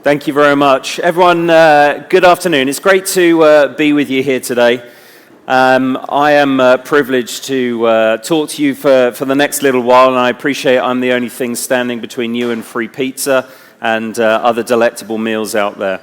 Thank you very much. Everyone, good afternoon. It's great to be with you here today. I am privileged to talk to you for the next little while, and I appreciate I'm the only thing standing between you and free pizza and other delectable meals out there.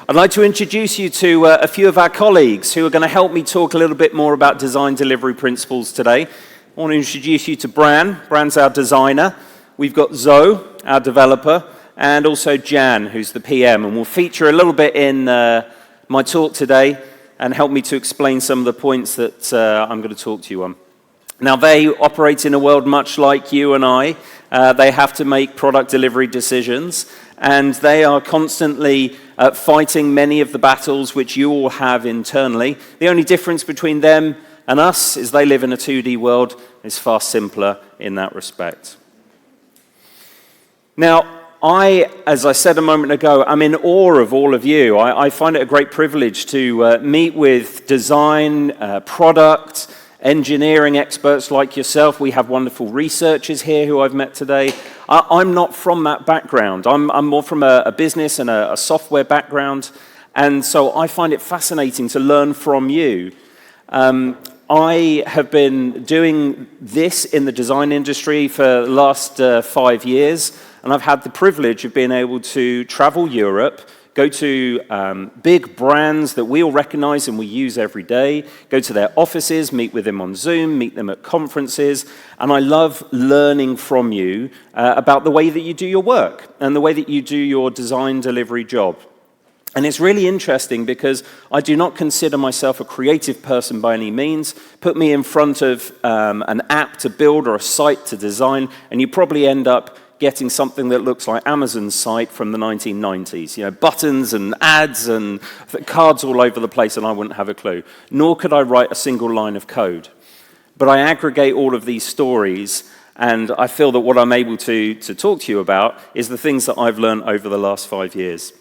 I'd like to introduce you to a few of our colleagues who are going to help me talk a little bit more about design delivery principles today. I want to introduce you to Bran. Bran's our designer. We've got Zoe, our developer, and also Jan, who's the PM, and will feature a little bit in my talk today and help me to explain some of the points that I'm going to talk to you on. Now, they operate in a world much like you and I. They have to make product delivery decisions, and they are constantly fighting many of the battles which you all have internally. The only difference between them and us is they live in a 2D world. It's far simpler in that respect. Now, as I said a moment ago, I'm in awe of all of you. I find it a great privilege to meet with design, product, engineering experts like yourself. We have wonderful researchers here who I've met today. I'm not from that background. I'm more from a business and a software background, and so I find it fascinating to learn from you. I have been doing this in the design industry for the last 5 years, and I've had the privilege of being able to travel Europe, go to big brands that we all recognize and we use every day, go to their offices, meet with them on Zoom, meet them at conferences, and I love learning from you about the way that you do your work and the way that you do your design delivery job. And it's really interesting because I do not consider myself a creative person by any means. Put me in front of an app to build or a site to design, and you probably end up getting something that looks like Amazon's site from the 1990s. You know, buttons and ads and cards all over the place, and I wouldn't have a clue. Nor could I write a single line of code. But I aggregate all of these stories, and I feel that what I'm able to talk to you about is the things that I've learned over the last 5 years.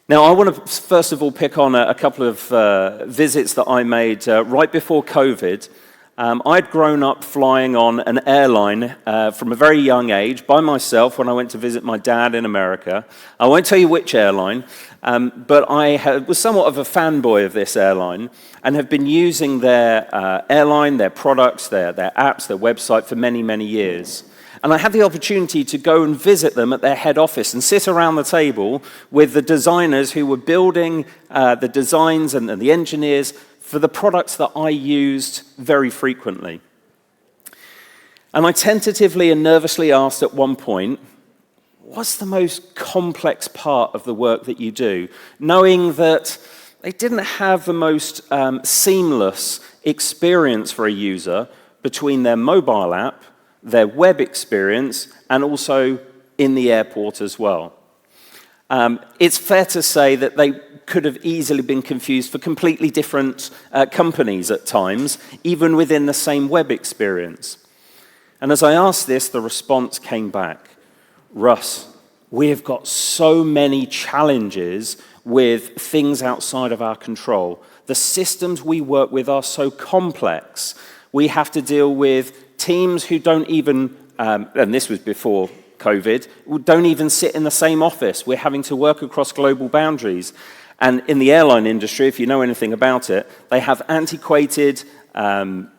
Now, I want to first of all pick on a couple of visits that I made right before COVID. I'd grown up flying on an airline from a very young age by myself when I went to visit my dad in America. I won't tell you which airline, but I was somewhat of a fanboy of this airline and have been using their airline, their products, their apps, their website for many, many years. And I had the opportunity to go and visit them at their head office and sit around the table with the designers who were building the designs and the engineers for the products that I used very frequently. And I tentatively and nervously asked at one point, what's the most complex part of the work that you do? Knowing that they didn't have the most seamless experience for a user between their mobile app, their web experience, and also in the airport as well. It's fair to say that they could have easily been confused for completely different companies at times, even within the same web experience. And as I asked this, the response came back. Russ, we have got so many challenges with things outside of our control. The systems we work with are so complex. We have to deal with teams who don't even, and this was before COVID, don't even sit in the same office. We're having to work across global boundaries. And in the airline industry, if you know anything about it, they have antiquated,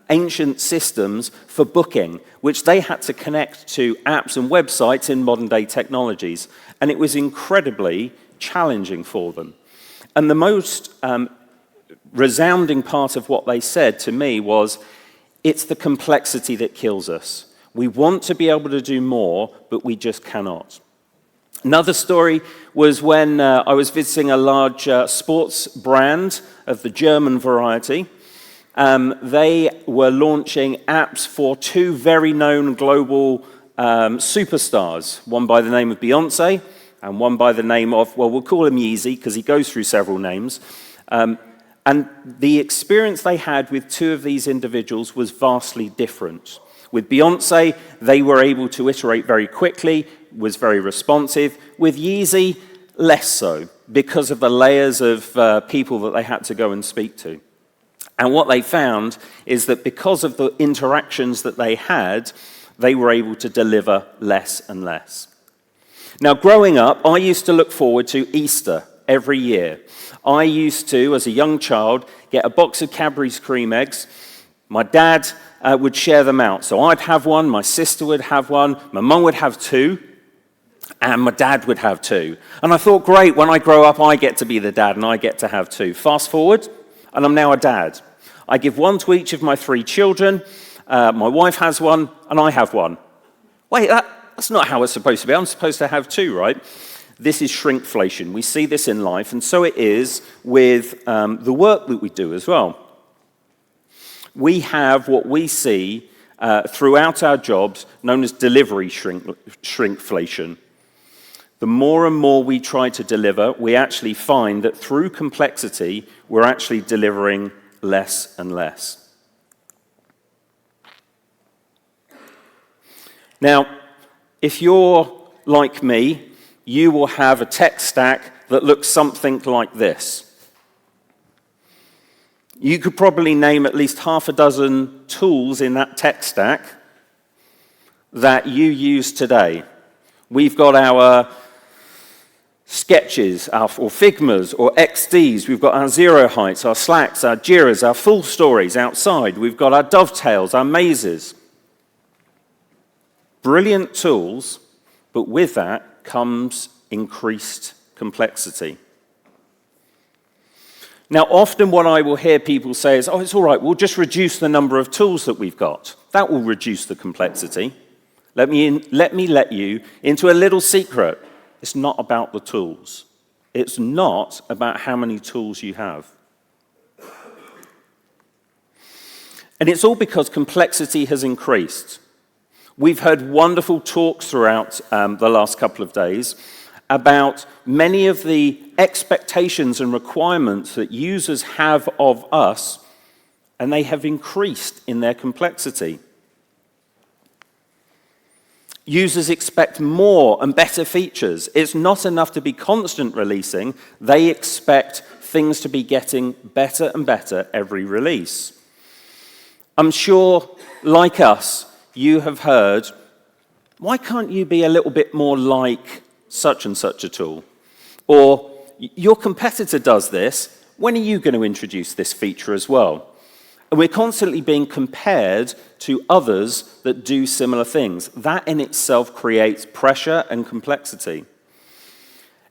ancient systems for booking, which they had to connect to apps and websites in modern-day technologies. And it was incredibly challenging for them. And the most resounding part of what they said to me was, it's the complexity that kills us. We want to be able to do more, but we just cannot. Another story was when I was visiting a large sports brand of the German variety. They were launching apps for two very known global superstars, one by the name of Beyoncé and one by the name of, well, we'll call him Yeezy because he goes through several names. And the experience they had with two of these individuals was vastly different. With Beyoncé, they were able to iterate very quickly, was very responsive. With Yeezy, less so, because of the layers of people that they had to go and speak to. And what they found is that because of the interactions that they had, they were able to deliver less and less. Now, growing up, I used to look forward to Easter every year. I used to, as a young child, get a box of Cadbury's cream eggs. My dad would share them out. So I'd have one, my sister would have one, my mum would have two, and my dad would have two. And I thought, great, when I grow up, I get to be the dad and I get to have two. Fast forward, and I'm now a dad. I give one to each of my 3 children. My wife has one, and I have one. Wait, that's not how it's supposed to be. I'm supposed to have 2, right? This is shrinkflation. We see this in life, and so it is with the work that we do as well. We have what we see throughout our jobs known as delivery shrinkflation. The more and more we try to deliver, we actually find that through complexity, we're actually delivering less and less. Now, if you're like me, you will have a tech stack that looks something like this. You could probably name at least half a dozen tools in that tech stack that you use today. We've got our sketches, or Figmas, or XDs. We've got our Zero Heights, our Slacks, our Jiras, our full stories outside. We've got our dovetails, our mazes. Brilliant tools, but with that comes increased complexity. Now, often what I will hear people say is, oh, it's all right, we'll just reduce the number of tools that we've got. That will reduce the complexity. Let me let you into a little secret. It's not about the tools. It's not about how many tools you have. And it's all because complexity has increased. We've heard wonderful talks throughout the last couple of days about many of the expectations and requirements that users have of us, and they have increased in their complexity. Users expect more and better features. It's not enough to be constant releasing. They expect things to be getting better and better every release. I'm sure, like us, you have heard, why can't you be a little bit more like such and such a tool? Or, your competitor does this, when are you going to introduce this feature as well? And we're constantly being compared to others that do similar things. That in itself creates pressure and complexity.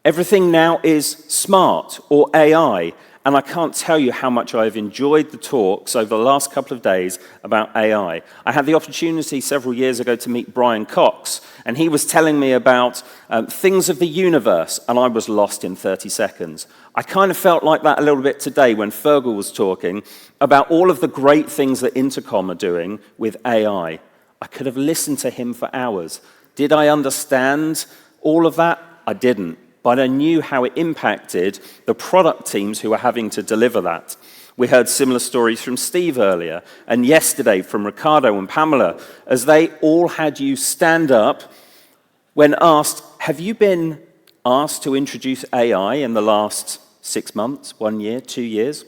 Everything now is smart or AI, and I can't tell you how much I've enjoyed the talks over the last couple of days about AI. I had the opportunity several years ago to meet Brian Cox, and he was telling me about things of the universe, and I was lost in 30 seconds. I kind of felt like that a little bit today when Fergal was talking about all of the great things that Intercom are doing with AI. I could have listened to him for hours. Did I understand all of that? I didn't. But I knew how it impacted the product teams who were having to deliver that. We heard similar stories from Steve earlier, and yesterday from Ricardo and Pamela, as they all had you stand up when asked, have you been asked to introduce AI in the last 6 months, 1 year, 2 years?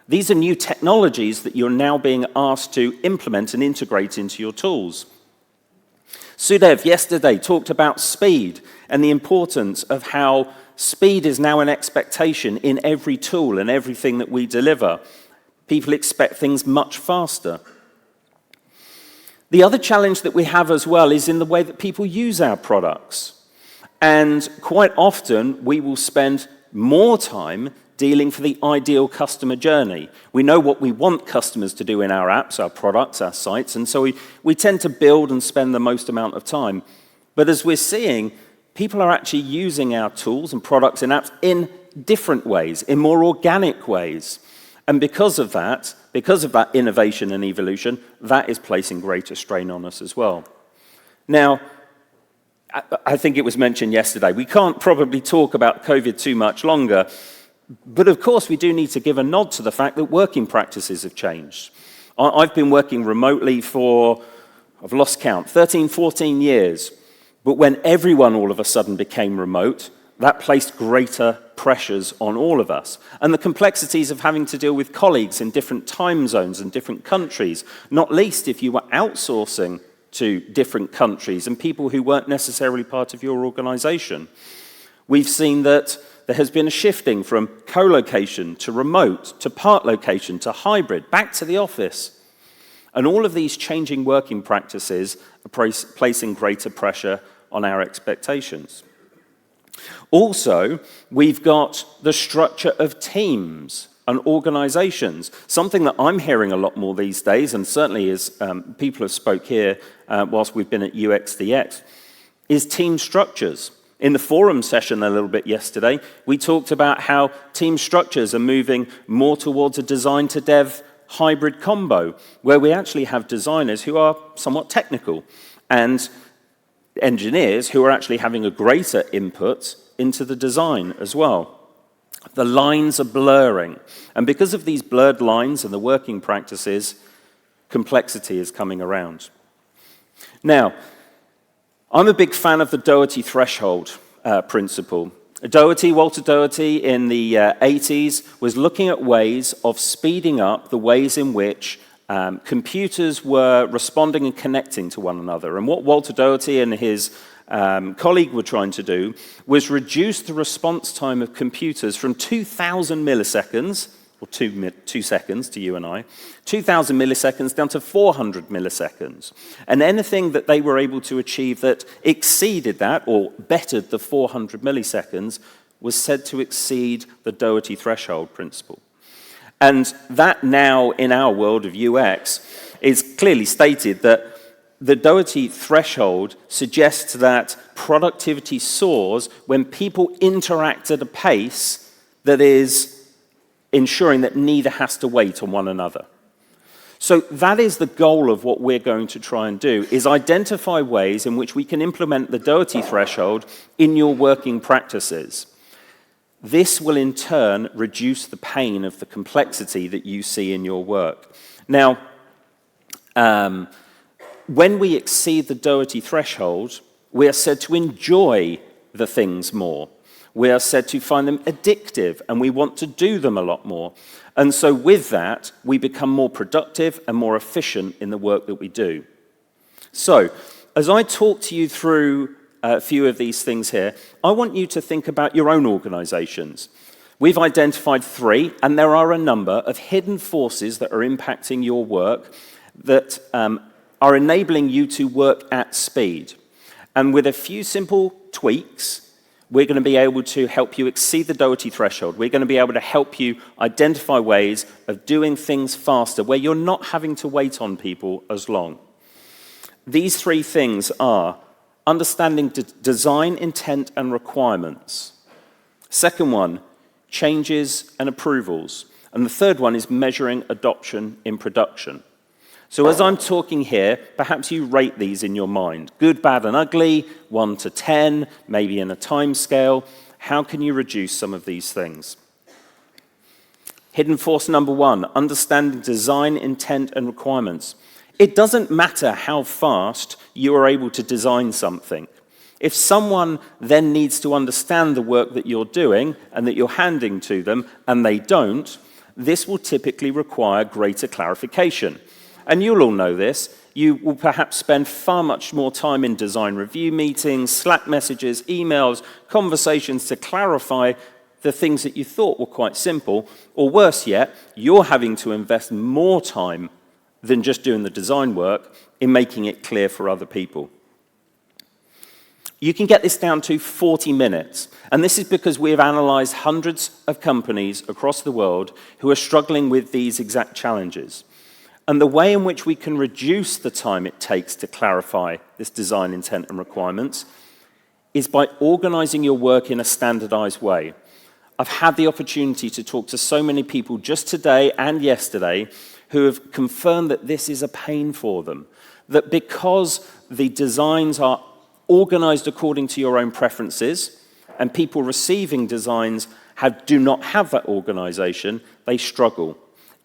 These are new technologies that you're now being asked to implement and integrate into your tools. Sudev yesterday talked about speed and the importance of how speed is now an expectation in every tool and everything that we deliver. People expect things much faster. The other challenge that we have as well is in the way that people use our products. And quite often, we will spend more time dealing for the ideal customer journey. We know what we want customers to do in our apps, our products, our sites, and so we tend to build and spend the most amount of time. But as we're seeing, people are actually using our tools and products and apps in different ways, in more organic ways. And because of that innovation and evolution, that is placing greater strain on us as well. Now, I think it was mentioned yesterday, we can't probably talk about COVID too much longer, but of course we do need to give a nod to the fact that working practices have changed. I've been working remotely for, I've lost count, 13, 14 years. But when everyone all of a sudden became remote, that placed greater pressures on all of us. And the complexities of having to deal with colleagues in different time zones and different countries, not least if you were outsourcing to different countries and people who weren't necessarily part of your organization. We've seen that there has been a shifting from co-location to remote, to part location, to hybrid, back to the office. And all of these changing working practices are placing greater pressure on our expectations. Also, we've got the structure of teams and organizations. Something that I'm hearing a lot more these days, and certainly as people have spoke here whilst we've been at UXDX, is team structures. In the forum session a little bit yesterday, we talked about how team structures are moving more towards a design to dev hybrid combo, where we actually have designers who are somewhat technical and engineers who are actually having a greater input into the design as well. The lines are blurring, and because of these blurred lines and the working practices, complexity is coming around. Now, I'm a big fan of the Doherty threshold principle. Walter Doherty in the 80s was looking at ways of speeding up the ways in which computers were responding and connecting to one another. And what Walter Doherty and his colleague were trying to do was reduce the response time of computers from 2,000 milliseconds, or 2 seconds to you and I, 2,000 milliseconds down to 400 milliseconds. And anything that they were able to achieve that exceeded that, or bettered the 400 milliseconds, was said to exceed the Doherty threshold principle. And that now, in our world of UX, is clearly stated that the Doherty threshold suggests that productivity soars when people interact at a pace that is ensuring that neither has to wait on one another. So that is the goal of what we're going to try and do, is identify ways in which we can implement the Doherty threshold in your working practices. This will in turn reduce the pain of the complexity that you see in your work. Now, when we exceed the Doherty threshold, we are said to enjoy the things more. We are said to find them addictive, and we want to do them a lot more. And so with that, we become more productive and more efficient in the work that we do. So, as I talk to you through a few of these things here, I want you to think about your own organizations. We've identified 3, and there are a number of hidden forces that are impacting your work that are enabling you to work at speed. And with a few simple tweaks, we're going to be able to help you exceed the Doherty threshold. We're going to be able to help you identify ways of doing things faster, where you're not having to wait on people as long. These 3 things are understanding design, intent, and requirements. Second one, changes and approvals. And the third one is measuring adoption in production. So as I'm talking here, perhaps you rate these in your mind. Good, bad, and ugly, 1 to 10, maybe in a time scale. How can you reduce some of these things? Hidden force number 1, understanding design, intent, and requirements. It doesn't matter how fast you are able to design something. If someone then needs to understand the work that you're doing and that you're handing to them, and they don't, this will typically require greater clarification. And you'll all know this. You will perhaps spend far much more time in design review meetings, Slack messages, emails, conversations to clarify the things that you thought were quite simple. Or worse yet, you're having to invest more time than just doing the design work in making it clear for other people. You can get this down to 40 minutes. And this is because we have analyzed hundreds of companies across the world who are struggling with these exact challenges. And the way in which we can reduce the time it takes to clarify this design intent and requirements is by organizing your work in a standardized way. I've had the opportunity to talk to so many people just today and yesterday who have confirmed that this is a pain for them. That because the designs are organized according to your own preferences, and people receiving designs do not have that organization, they struggle.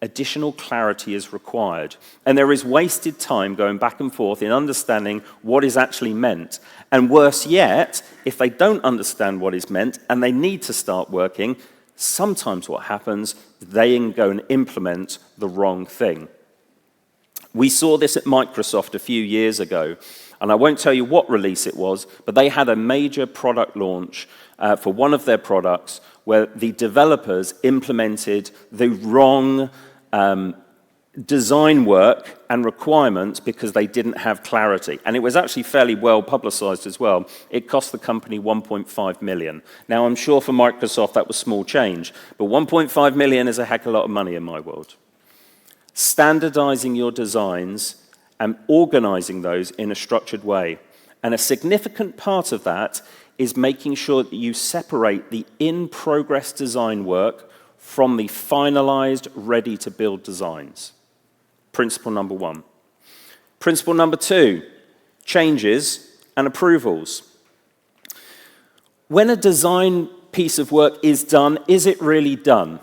Additional clarity is required. And there is wasted time going back and forth in understanding what is actually meant. And worse yet, if they don't understand what is meant and they need to start working, sometimes what happens, they go and implement the wrong thing. We saw this at Microsoft a few years ago, and I won't tell you what release it was, but they had a major product launch for one of their products where the developers implemented the wrong design work and requirements because they didn't have clarity. And it was actually fairly well publicized as well. It cost the company 1.5 million. Now, I'm sure for Microsoft that was small change, but 1.5 million is a heck of a lot of money in my world. Standardizing your designs and organizing those in a structured way. And a significant part of that is making sure that you separate the in-progress design work from the finalized, ready-to-build designs. Principle number one. Principle number two, changes and approvals. When a design piece of work is done, is it really done?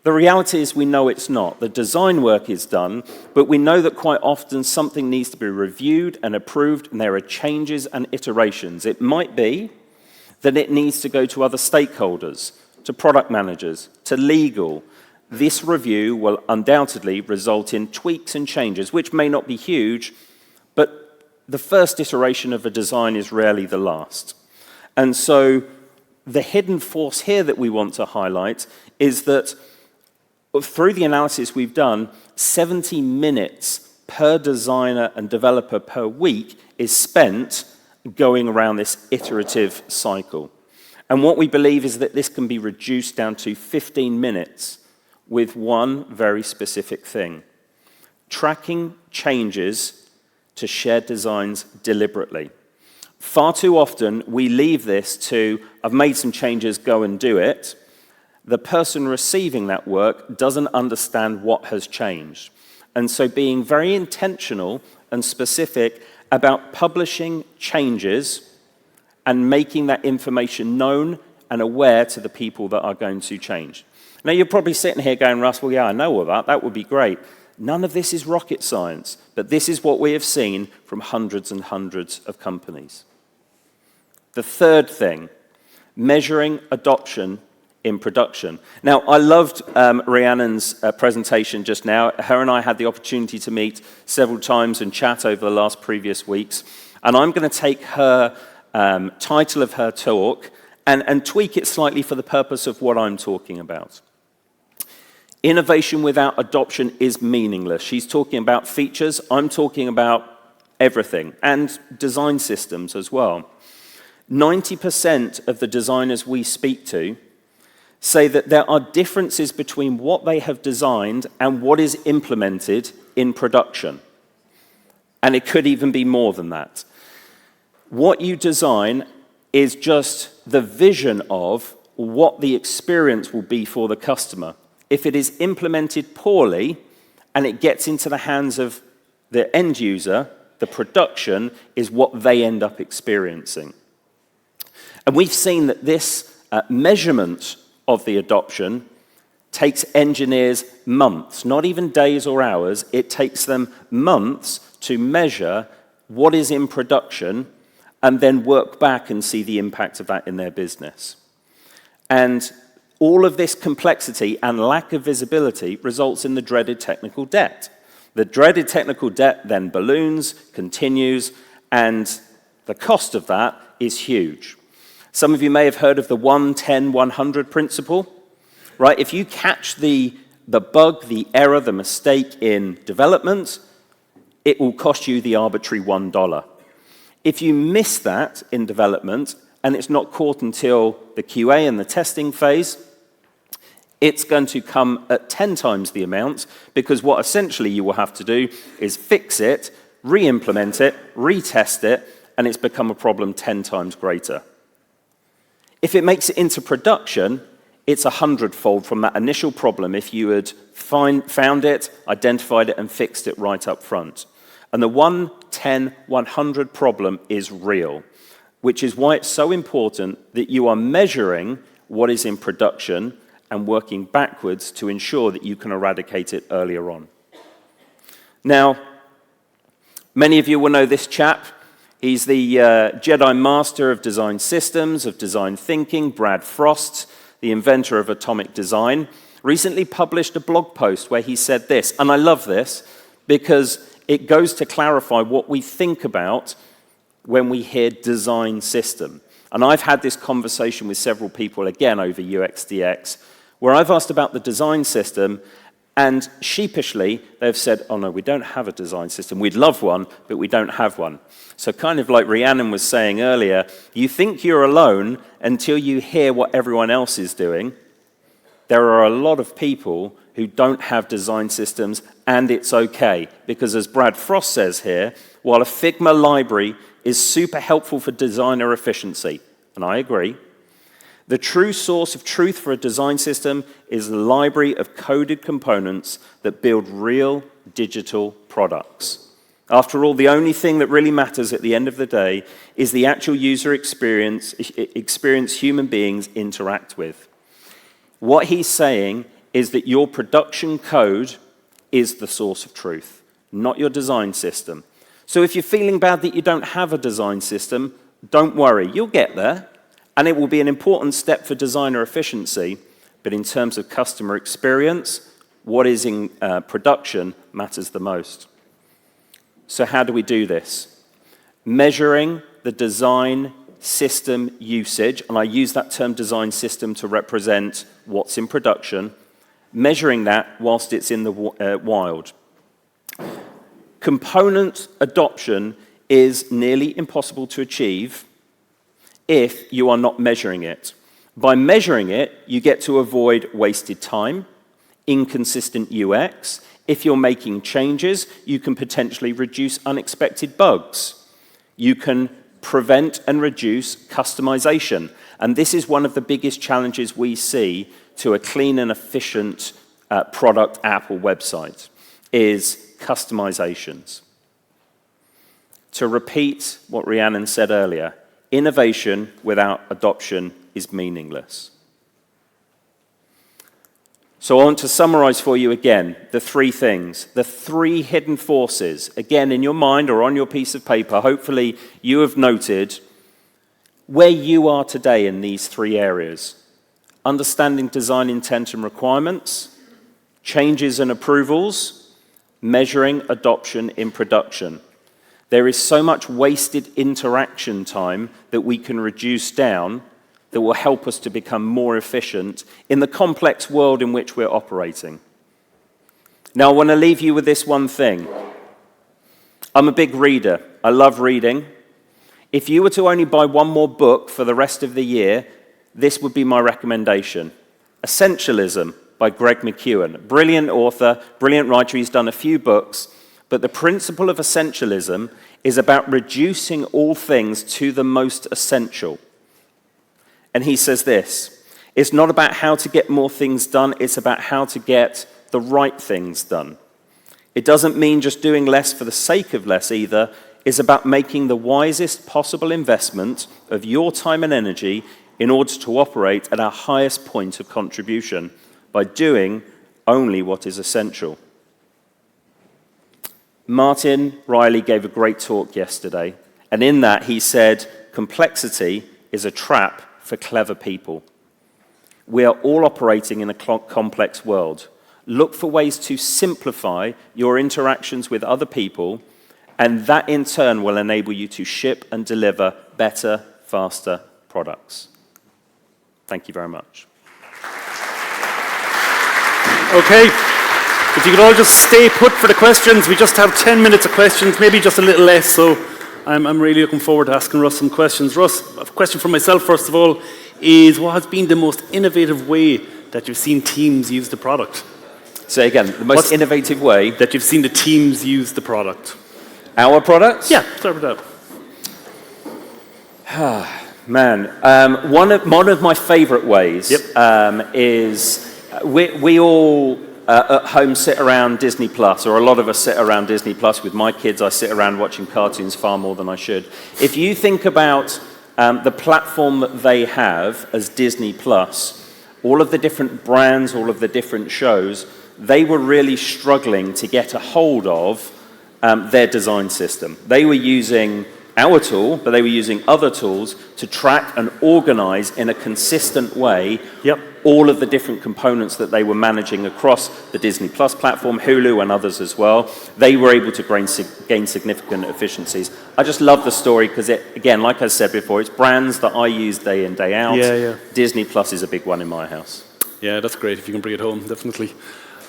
The reality is we know it's not. The design work is done, but we know that quite often something needs to be reviewed and approved, and there are changes and iterations. It might be that it needs to go to other stakeholders, to product managers, to legal. This review will undoubtedly result in tweaks and changes, which may not be huge, but the first iteration of a design is rarely the last. And so the hidden force here that we want to highlight is that through the analysis we've done, 70 minutes per designer and developer per week is spent going around this iterative cycle. And what we believe is that this can be reduced down to 15 minutes with one very specific thing: tracking changes to shared designs deliberately. Far too often, we leave this to, I've made some changes, go and do it. The person receiving that work doesn't understand what has changed. And so being very intentional and specific about publishing changes and making that information known and aware to the people that are going to change. Now, you're probably sitting here going, Russ, well, yeah, I know all that. That would be great. None of this is rocket science, but this is what we have seen from hundreds and hundreds of companies. The third thing, measuring adoption in production. Now, I loved Rhiannon's presentation just now. Her and I had the opportunity to meet several times and chat over the last previous weeks. And I'm going to take her title of her talk and tweak it slightly for the purpose of what I'm talking about. Innovation without adoption is meaningless. She's talking about features. I'm talking about everything, and design systems as well. 90% of the designers we speak to say that there are differences between what they have designed and what is implemented in production. And it could even be more than that. What you design is just the vision of what the experience will be for the customer. If it is implemented poorly and it gets into the hands of the end user, the production is what they end up experiencing. And we've seen that this measurement of the adoption takes engineers months, not even days or hours. It takes them months to measure what is in production and then work back and see the impact of that in their business. And all of this complexity and lack of visibility results in the dreaded technical debt. The dreaded technical debt then balloons, continues, and the cost of that is huge. Some of you may have heard of the 1-10-100 principle, right? If you catch the bug, the error, the mistake in development, it will cost you the arbitrary $1. If you miss that in development and it's not caught until the QA and the testing phase, it's going to come at 10 times the amount, because what essentially you will have to do is fix it, re-implement it, retest it, and it's become a problem 10 times greater. If it makes it into production, it's 100-fold from that initial problem if you had found it, identified it, and fixed it right up front. And the 1-10-100 problem is real, which is why it's so important that you are measuring what is in production and working backwards to ensure that you can eradicate it earlier on. Now, many of you will know this chap. He's the Jedi Master of Design Systems, of Design Thinking, Brad Frost, the inventor of atomic design, recently published a blog post where he said this, and I love this because it goes to clarify what we think about when we hear design system. And I've had this conversation with several people, again, over UXDX, where I've asked about the design system, and sheepishly, they've said, oh no, we don't have a design system. We'd love one, but we don't have one. So kind of like Rhiannon was saying earlier, you think you're alone until you hear what everyone else is doing. There are a lot of people who don't have design systems, and it's okay. Because as Brad Frost says here, while a Figma library is super helpful for designer efficiency, and I agree, the true source of truth for a design system is a library of coded components that build real digital products. After all, the only thing that really matters at the end of the day is the actual user experience human beings interact with. What he's saying is that your production code is the source of truth, not your design system. So if you're feeling bad that you don't have a design system, don't worry, you'll get there. And it will be an important step for designer efficiency, but in terms of customer experience, what is in production matters the most. So how do we do this? Measuring the design system usage, and I use that term design system to represent what's in production, measuring that whilst it's in the wild. Component adoption is nearly impossible to achieve if you are not measuring it. By measuring it, you get to avoid wasted time, inconsistent UX. If you're making changes, you can potentially reduce unexpected bugs. You can prevent and reduce customization. And this is one of the biggest challenges we see to a clean and efficient product, app, or website, is customizations. To repeat what Rhiannon said earlier, innovation without adoption is meaningless. So I want to summarize for you again the three things, the three hidden forces. Again, in your mind or on your piece of paper, hopefully you have noted where you are today in these three areas. Understanding design intent and requirements, changes and approvals, measuring adoption in production. There is so much wasted interaction time that we can reduce down that will help us to become more efficient in the complex world in which we're operating. Now, I want to leave you with this one thing. I'm a big reader. I love reading. If you were to only buy one more book for the rest of the year, this would be my recommendation. Essentialism by Greg McKeown. Brilliant author, brilliant writer. He's done a few books. But the principle of essentialism is about reducing all things to the most essential. And he says this, it's not about how to get more things done, it's about how to get the right things done. It doesn't mean just doing less for the sake of less either, it's about making the wisest possible investment of your time and energy in order to operate at our highest point of contribution by doing only what is essential. Martin Riley gave a great talk yesterday, and in that he said, complexity is a trap for clever people. We are all operating in a complex world. Look for ways to simplify your interactions with other people, and that in turn will enable you to ship and deliver better, faster products. Thank you very much. Okay. If you could all just stay put for the questions, we just have 10 minutes of questions, maybe just a little less, so I'm really looking forward to asking Russ some questions. Russ, a question for myself, first of all, is what has been the most innovative way that you've seen teams use the product? Say again, the most innovative way? That you've seen the teams use the product. Our products? Yeah, start with that. Man, one of my favorite ways is we all at home sit around Disney Plus, or a lot of us sit around Disney Plus. With my kids, I sit around watching cartoons far more than I should. If you think about the platform that they have as Disney Plus, all of the different brands, all of the different shows, they were really struggling to get a hold of their design system. They were using our tool, but they were using other tools to track and organize in a consistent way all of the different components that they were managing across the Disney Plus platform, Hulu and others as well. They were able to gain significant efficiencies. I just love the story because, again, like I said before, it's brands that I use day in, day out. Disney Plus is a big one in my house. Yeah, that's great if you can bring it home, definitely.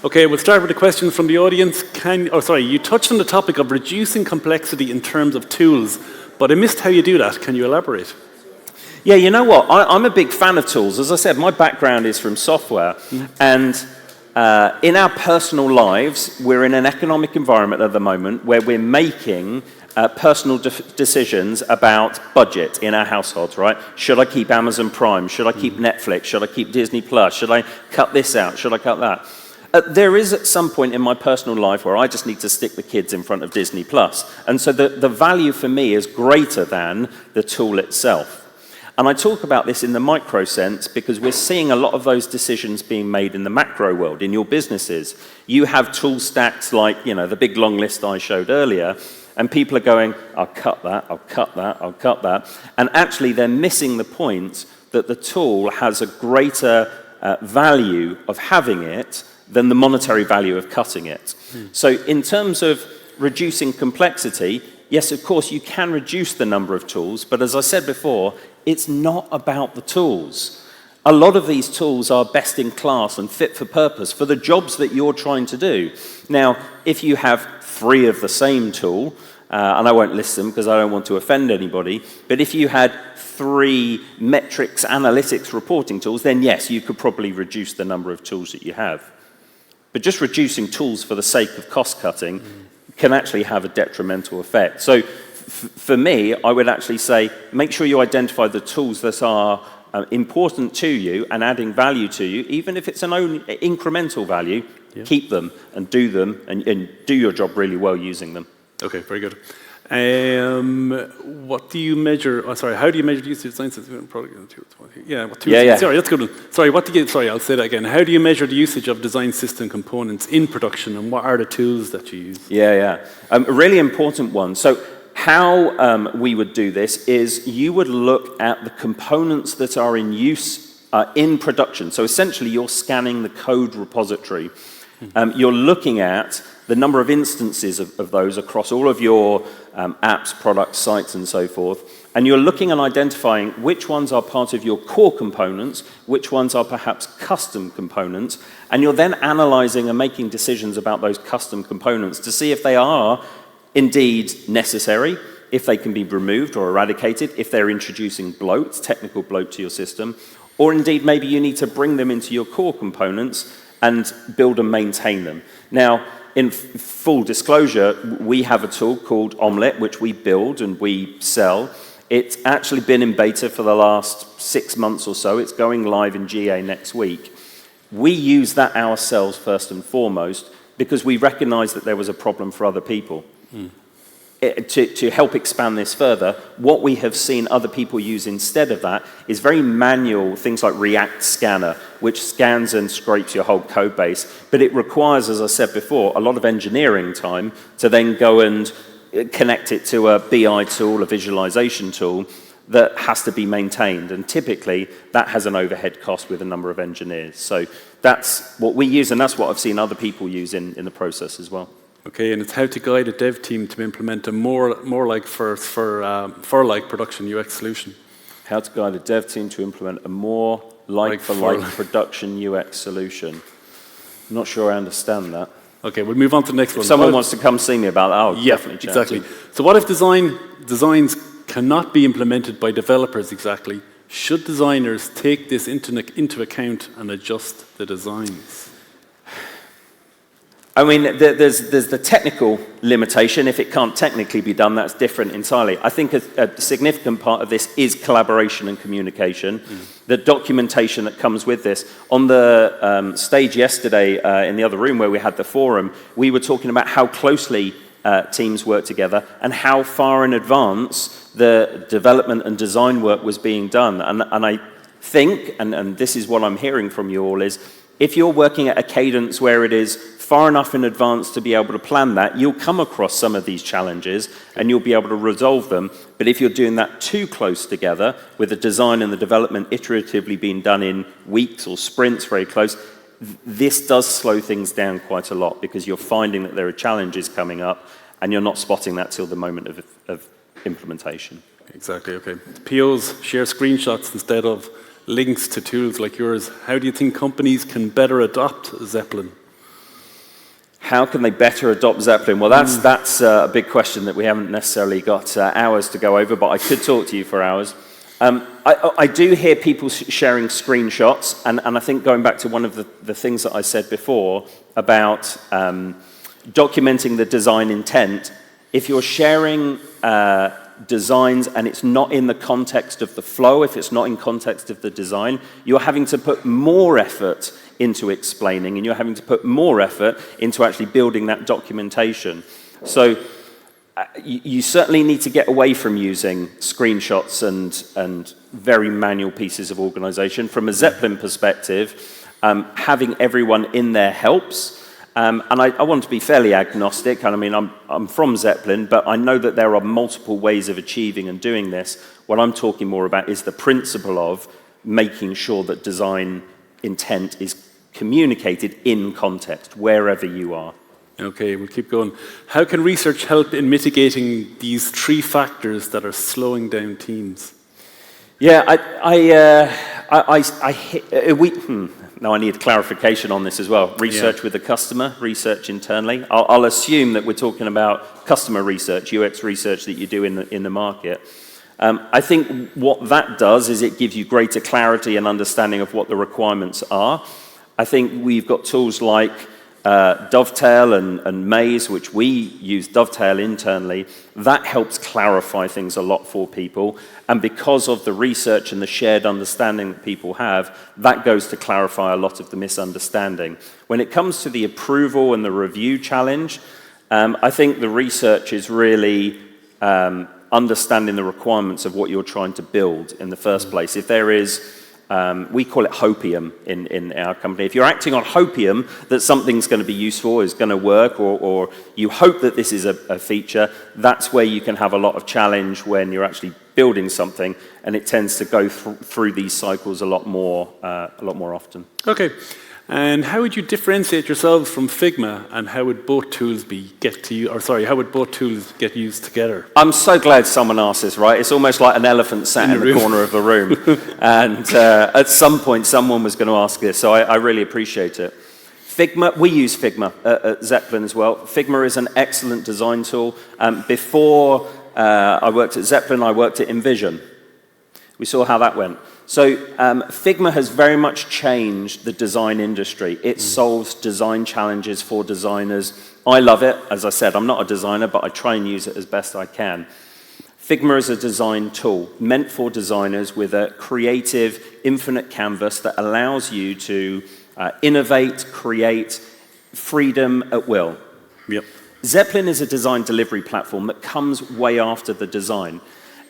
Okay, we'll start with a question from the audience. You touched on the topic of reducing complexity in terms of tools, but I missed how you do that. Can you elaborate? Yeah, you know what? I'm a big fan of tools. As I said, my background is from software. And in our personal lives, we're in an economic environment at the moment where we're making personal decisions about budget in our households, right? Should I keep Amazon Prime? Should I keep Netflix? Should I keep Disney Plus? Should I cut this out? Should I cut that? There is at some point in my personal life where I just need to stick the kids in front of Disney Plus. And so the value for me is greater than the tool itself. And I talk about this in the micro sense because we're seeing a lot of those decisions being made in the macro world, in your businesses. You have tool stacks like, the big long list I showed earlier, and people are going, I'll cut that, I'll cut that, I'll cut that. And actually they're missing the point that the tool has a greater value of having it than the monetary value of cutting it. So in terms of reducing complexity, yes, of course, you can reduce the number of tools, but as I said before, it's not about the tools. A lot of these tools are best in class and fit for purpose for the jobs that you're trying to do. Now, if you have 3 of the same tool, and I won't list them because I don't want to offend anybody, but if you had 3 metrics, analytics, reporting tools, then yes, you could probably reduce the number of tools that you have. But just reducing tools for the sake of cost cutting can actually have a detrimental effect. So for me, I would actually say, make sure you identify the tools that are important to you and adding value to you, even if it's an own incremental value, keep them and do do your job really well using them. Okay, very good. What do you measure? How do you measure the usage of design system product? Sorry, that's good. I'll say that again. How do you measure the usage of design system components in production, and what are the tools that you use? A really important one. So how we would do this is you would look at the components that are in use in production. So essentially, you're scanning the code repository. You're looking at the number of instances of those across all of your apps, products, sites, and so forth. And you're looking and identifying which ones are part of your core components, which ones are perhaps custom components, and you're then analyzing and making decisions about those custom components to see if they are indeed necessary, if they can be removed or eradicated, if they're introducing bloat, technical bloat to your system, or indeed maybe you need to bring them into your core components and build and maintain them. Now, in full disclosure, we have a tool called Omelette, which we build and we sell. It's actually been in beta for the last 6 months or so. It's going live in GA next week. We use that ourselves first and foremost because we recognize that there was a problem for other people. To help expand this further, what we have seen other people use instead of that is very manual things like React Scanner, which scans and scrapes your whole code base. But it requires, as I said before, a lot of engineering time to then go and connect it to a BI tool, a visualization tool that has to be maintained. And typically, that has an overhead cost with a number of engineers. So that's what we use, and that's what I've seen other people use in the process as well. Okay, and it's how to guide a dev team to implement a more like for like production UX solution. How to guide a dev team to implement a more like production UX solution. I'm not sure I understand that. Okay, we'll move on to the next one. If someone wants to come see me about that, I'll definitely chat exactly. So what if designs cannot be implemented by developers exactly? Should designers take this into account and adjust the designs? I mean, there's the technical limitation. If it can't technically be done, that's different entirely. I think a significant part of this is collaboration and communication, the documentation that comes with this. On the stage yesterday in the other room where we had the forum, we were talking about how closely teams work together and how far in advance the development and design work was being done. And I think, and this is what I'm hearing from you all, is if you're working at a cadence where it is far enough in advance to be able to plan that, you'll come across some of these challenges and you'll be able to resolve them. But if you're doing that too close together, with the design and the development iteratively being done in weeks or sprints very close, this does slow things down quite a lot, because you're finding that there are challenges coming up and you're not spotting that till the moment of implementation. Exactly, okay. POs share screenshots instead of links to tools like yours. How do you think companies can better adopt Zeplin? How can they better adopt Zeplin? Well, that's a big question that we haven't necessarily got hours to go over, but I could talk to you for hours. I do hear people sharing screenshots, and I think going back to one of the things that I said before about documenting the design intent, if you're sharing designs and it's not in the context of the flow, if it's not in context of the design, you're having to put more effort into explaining, and you're having to put more effort into actually building that documentation. So you certainly need to get away from using screenshots and very manual pieces of organization. From a Zeplin perspective, having everyone in there helps. And I want to be fairly agnostic. I mean, I'm from Zeplin, but I know that there are multiple ways of achieving and doing this. What I'm talking more about is the principle of making sure that design intent is communicated in context, wherever you are. Okay, we'll keep going. How can research help in mitigating these 3 factors that are slowing down teams? Yeah, Now I need clarification on this as well. Research with the customer, research internally. I'll assume that we're talking about customer research, UX research that you do in the market. I think what that does is it gives you greater clarity and understanding of what the requirements are. I think we've got tools like Dovetail and Maze, which we use Dovetail internally. That helps clarify things a lot for people. And because of the research and the shared understanding that people have, that goes to clarify a lot of the misunderstanding. When it comes to the approval and the review challenge, I think the research is really understanding the requirements of what you're trying to build in the first place. If there is we call it hopium in our company. If you're acting on hopium that something's going to be useful, is going to work, or you hope that this is a feature, that's where you can have a lot of challenge when you're actually building something, and it tends to go through these cycles a lot more often. Okay. And how would you differentiate yourselves from Figma, and how would both tools how would both tools get used together? I'm so glad someone asked this, right? It's almost like an elephant sat in the corner of a room. And at some point, someone was going to ask this, so I really appreciate it. Figma, we use Figma at Zeplin as well. Figma is an excellent design tool. Before I worked at Zeplin, I worked at Envision. We saw how that went. So Figma has very much changed the design industry. It solves design challenges for designers. I love it. As I said, I'm not a designer, but I try and use it as best I can. Figma is a design tool meant for designers with a creative, infinite canvas that allows you to innovate, create, freedom at will. Yep. Zeplin is a design delivery platform that comes way after the design.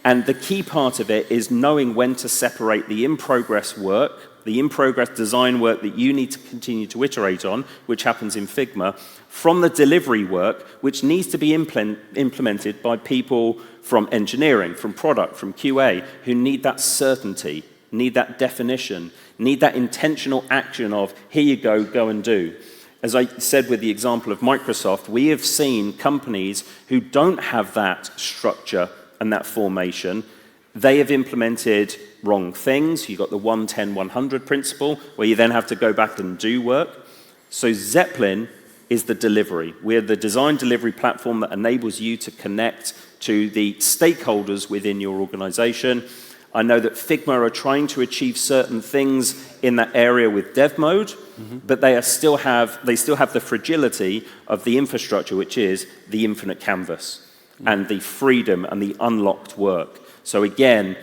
And the key part of it is knowing when to separate the in-progress work, the in-progress design work that you need to continue to iterate on, which happens in Figma, from the delivery work, which needs to be implemented by people from engineering, from product, from QA, who need that certainty, need that definition, need that intentional action of, here you go, go and do. As I said with the example of Microsoft, we have seen companies who don't have that structure and that formation. They have implemented wrong things. You've got the 1-10-100 principle, where you then have to go back and do work. So Zeplin is the delivery. We're the design delivery platform that enables you to connect to the stakeholders within your organization. I know that Figma are trying to achieve certain things in that area with dev mode, but they still have the fragility of the infrastructure, which is the infinite canvas and the freedom and the unlocked work. So again,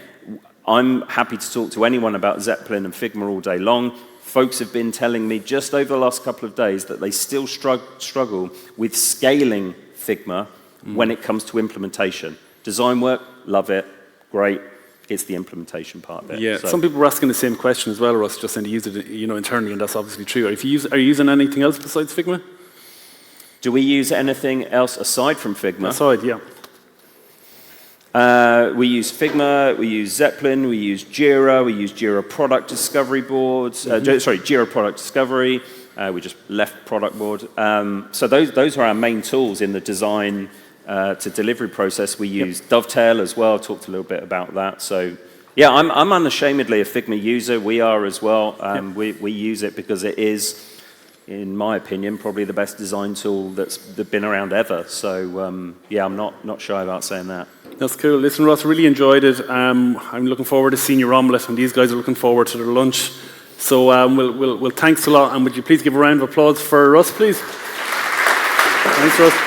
I'm happy to talk to anyone about Zeplin and Figma all day long. Folks have been telling me just over the last couple of days that they still struggle with scaling Figma when it comes to implementation. Design work, love it, great. It's the implementation part of it. Yeah, so some people were asking the same question as well, Russ, just saying to use it internally, and that's obviously true. Are you using anything else besides Figma? Do we use anything else aside from Figma? Aside, yeah. We use Figma, we use Zeplin, we use Jira, we use Jira Product Discovery Boards, Jira Product Discovery, we just left Product Board. So those are our main tools in the design to delivery process. We use Dovetail as well, talked a little bit about that. So yeah, I'm unashamedly a Figma user, we are as well. We use it because it is, in my opinion, probably the best design tool that's been around ever. So yeah, I'm not shy about saying that. That's cool. Listen, Russ, really enjoyed it. I'm looking forward to seeing your omelette, and these guys are looking forward to their lunch. So we'll thanks a lot, and would you please give a round of applause for Russ, please? Thanks, Russ.